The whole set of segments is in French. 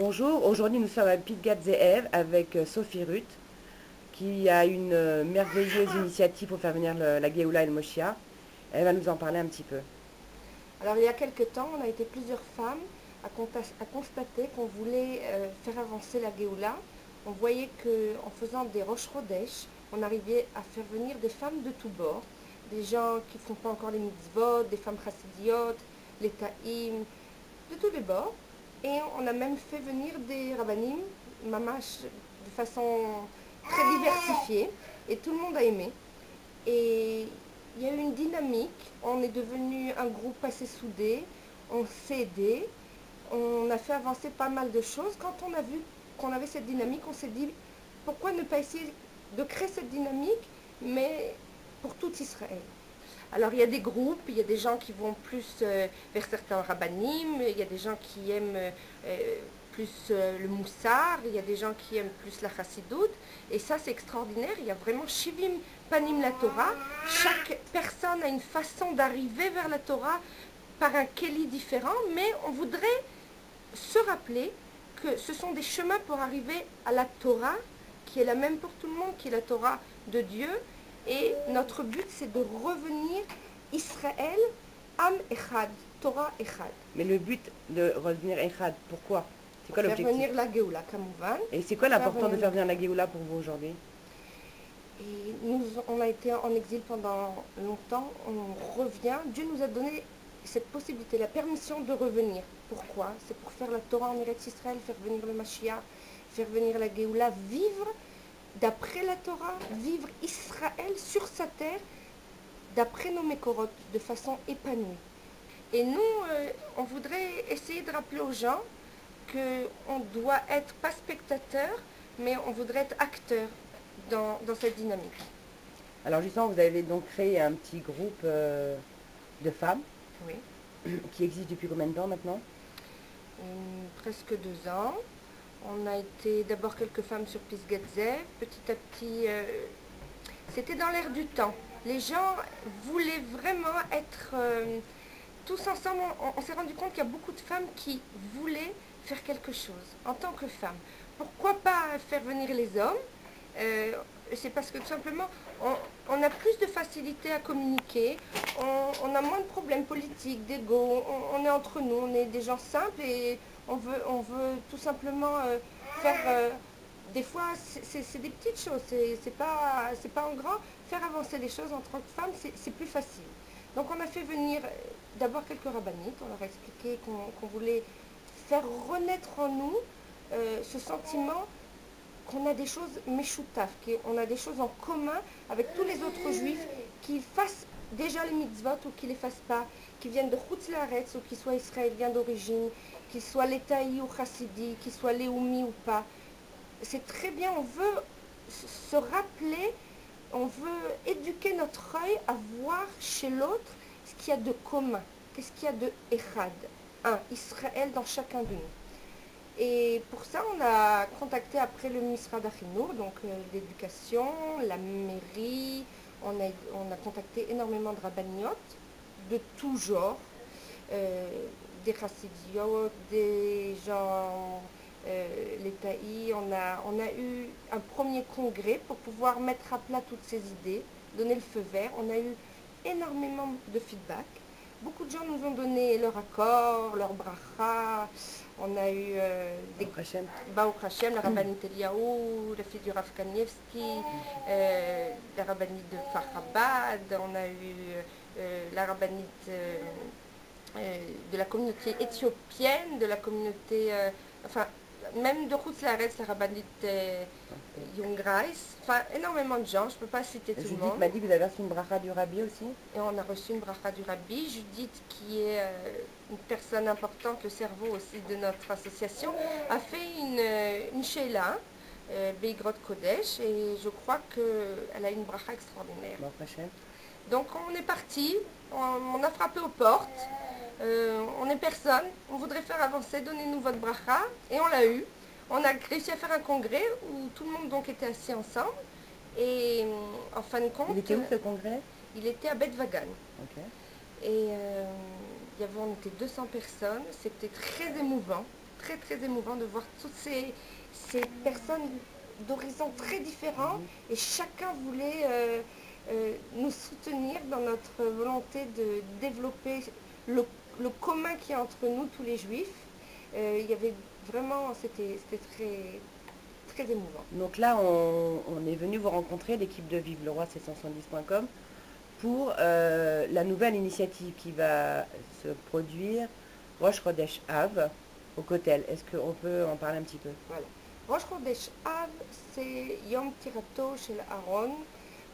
Bonjour, aujourd'hui nous sommes à Pitgat Ze'ev avec Sophie Ruth qui a une merveilleuse initiative pour faire venir la Géoula et le Moshiach. Elle va nous en parler un petit peu. Alors il y a quelque temps, on a été plusieurs femmes à constater qu'on voulait faire avancer la Géoula. On voyait qu'en faisant des roches Chodesh, on arrivait à faire venir des femmes de tous bords, des gens qui ne font pas encore les mitzvot, des femmes chassidiotes, les taïm, de tous les bords. Et on a même fait venir des rabbanim, mamash, de façon très diversifiée, et tout le monde a aimé. Et il y a eu une dynamique, on est devenu un groupe assez soudé, on s'est aidé, on a fait avancer pas mal de choses. Quand on a vu qu'on avait cette dynamique, on s'est dit pourquoi ne pas essayer de créer cette dynamique, mais pour tout Israël. Alors il y a des groupes, il y a des gens qui vont plus vers certains rabbanim, il y a des gens qui aiment plus le moussard, il y a des gens qui aiment plus la chassidoute, et ça c'est extraordinaire, il y a vraiment shivim panim la Torah, chaque personne a une façon d'arriver vers la Torah par un keli différent, mais on voudrait se rappeler que ce sont des chemins pour arriver à la Torah, qui est la même pour tout le monde, qui est la Torah de Dieu, et notre but c'est de revenir Israël, Am Echad, Torah Echad. Mais le but de revenir Echad, pourquoi? C'est quoi Faire l'objectif? venir la Géoula, Kamouvan. Et c'est quoi l'importance de faire venir la Géoula pour vous aujourd'hui? Et nous, on a été en exil pendant longtemps, on revient. Dieu nous a donné cette possibilité, la permission de revenir. Pourquoi? C'est pour faire la Torah en Eretz Israël, faire venir le Mashiach, faire venir la Géoula, vivre d'après la Torah, vivre Israël sur sa terre, d'après nos Mékorot, de façon épanouie. Et nous, on voudrait essayer de rappeler aux gens qu'on doit être pas spectateur, mais on voudrait être acteur dans cette dynamique. Alors justement, vous avez donc créé un petit groupe de femmes Oui. qui existe depuis combien de temps maintenant? Presque 2 ans. On a été d'abord quelques femmes sur Pitgat Ze'ev. Petit à petit, c'était dans l'air du temps. Les gens voulaient vraiment être tous ensemble. On s'est rendu compte qu'il y a beaucoup de femmes qui voulaient faire quelque chose en tant que femmes. Pourquoi pas faire venir les hommes? C'est parce que tout simplement, on a plus de facilité à communiquer, on a moins de problèmes politiques, d'ego, on est entre nous, on est des gens simples et on veut tout simplement faire... des fois, c'est des petites choses, c'est pas en grand. Faire avancer les choses en tant que femme, c'est plus facile. Donc on a fait venir d'abord quelques rabbinites, on leur a expliqué qu'on voulait faire renaître en nous ce sentiment qu'on a des choses méchoutaf, qu'on a des choses en commun avec tous les autres juifs, qu'ils fassent déjà les mitzvot ou qu'ils ne les fassent pas, qu'ils viennent de Chutz Laaretz ou qu'ils soient israéliens d'origine, qu'ils soient létaï ou chassidi, qu'ils soient léoumi ou pas. C'est très bien, on veut se rappeler, on veut éduquer notre œil à voir chez l'autre ce qu'il y a de commun, qu'est-ce qu'il y a de Echad, un Israël dans chacun de nous. Et pour ça, on a contacté après le Misrad Achinour, donc l'éducation, la mairie, on a contacté énormément de rabbiniotes de tout genre, des chassidiotes, des gens, les taïs. On a eu un premier congrès pour pouvoir mettre à plat toutes ces idées, donner le feu vert. On a eu énormément de feedback. Beaucoup de gens nous ont donné leur accord, leur bracha. On a eu des Baruch Hashem, la rabbinite Eliaou, la fille du Rav Kanievski, la rabbinite de Farhabad. On a eu la rabbinite de la communauté éthiopienne, de la communauté, enfin, même de Chutz Laaretz, la rabbinite Young Rice. Enfin, énormément de gens, je ne peux pas citer tout le monde. Judith m'a dit que vous avez reçu une bracha du Rabbi aussi. Et on a reçu une bracha du Rabbi. Judith, qui est une personne importante, le cerveau aussi de notre association, a fait une sheila, Beigrot Kodesh, et je crois qu'elle a une bracha extraordinaire. Bon, prochaine. Donc on est parti, on a frappé aux portes, on est personne, on voudrait faire avancer, donnez-nous votre bracha, et on l'a eu. On a réussi à faire un congrès où tout le monde donc était assis ensemble, et en fin de compte... Il était où ce congrès? Il était à Bet-Vagan. Okay. Et on était 200 personnes, c'était très émouvant. très très émouvant de voir toutes ces personnes d'horizons très différents et chacun voulait nous soutenir dans notre volonté de développer le, le commun qui est entre nous tous les juifs. Il y avait vraiment, c'était très, très émouvant. Donc là, on est venu vous rencontrer, l'équipe de Vive le Roi, c'est 170.com, pour la nouvelle initiative qui va se produire, Rosh Chodesh Av, au Kotel. Est-ce qu'on peut en parler un petit peu? Voilà. Rosh Chodesh Av, c'est Yom Tirato shel Aaron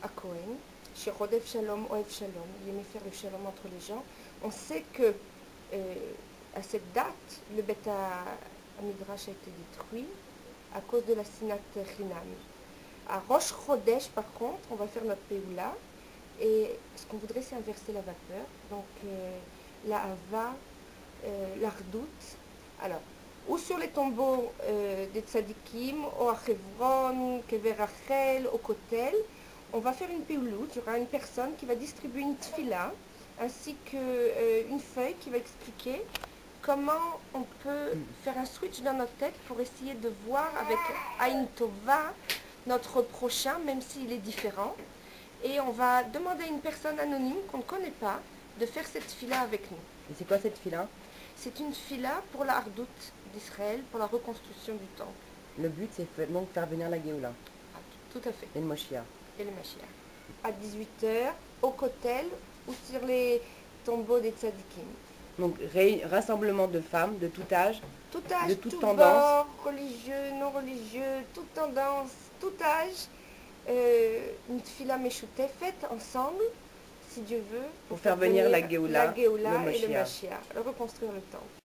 HaKohen, Sherodef Shalom Oev Shalom, il aimait faire le shalom entre les gens. On sait que à cette date, le Beth Midrash a été détruit à cause de la Sinat Chinam. À Rosh Chodesh, par contre, on va faire notre Péoula. Et ce qu'on voudrait, c'est inverser la vapeur. Donc, la Hava, l'Ardout. Alors, ou sur les tombeaux des Tzadikim, ou à Hebron, Kever Rachel, au Kotel, on va faire une Péoulout. Il y aura une personne qui va distribuer une tfila, ainsi qu'une feuille qui va expliquer comment on peut faire un switch dans notre tête pour essayer de voir avec Aïn Tova notre prochain, même s'il est différent. Et on va demander à une personne anonyme qu'on ne connaît pas de faire cette fila avec nous. Et c'est quoi cette fila? C'est une fila pour la Hardout d'Israël, pour la reconstruction du temple. Le but, c'est donc faire venir la Géoula Ah, tout à fait. et le Moshiach. Et le Mashiach. À 18 h, au Kotel ou sur les tombeaux des Tzadikim. Donc, rassemblement de femmes de tout âge, Tout âge, de toute tout tendance. bord, religieux, non religieux, toute tendance, tout âge. Une tfila faite ensemble, si Dieu veut, Pour faire venir la Géoula, et le Mashiach. Mashiach, reconstruire le temple.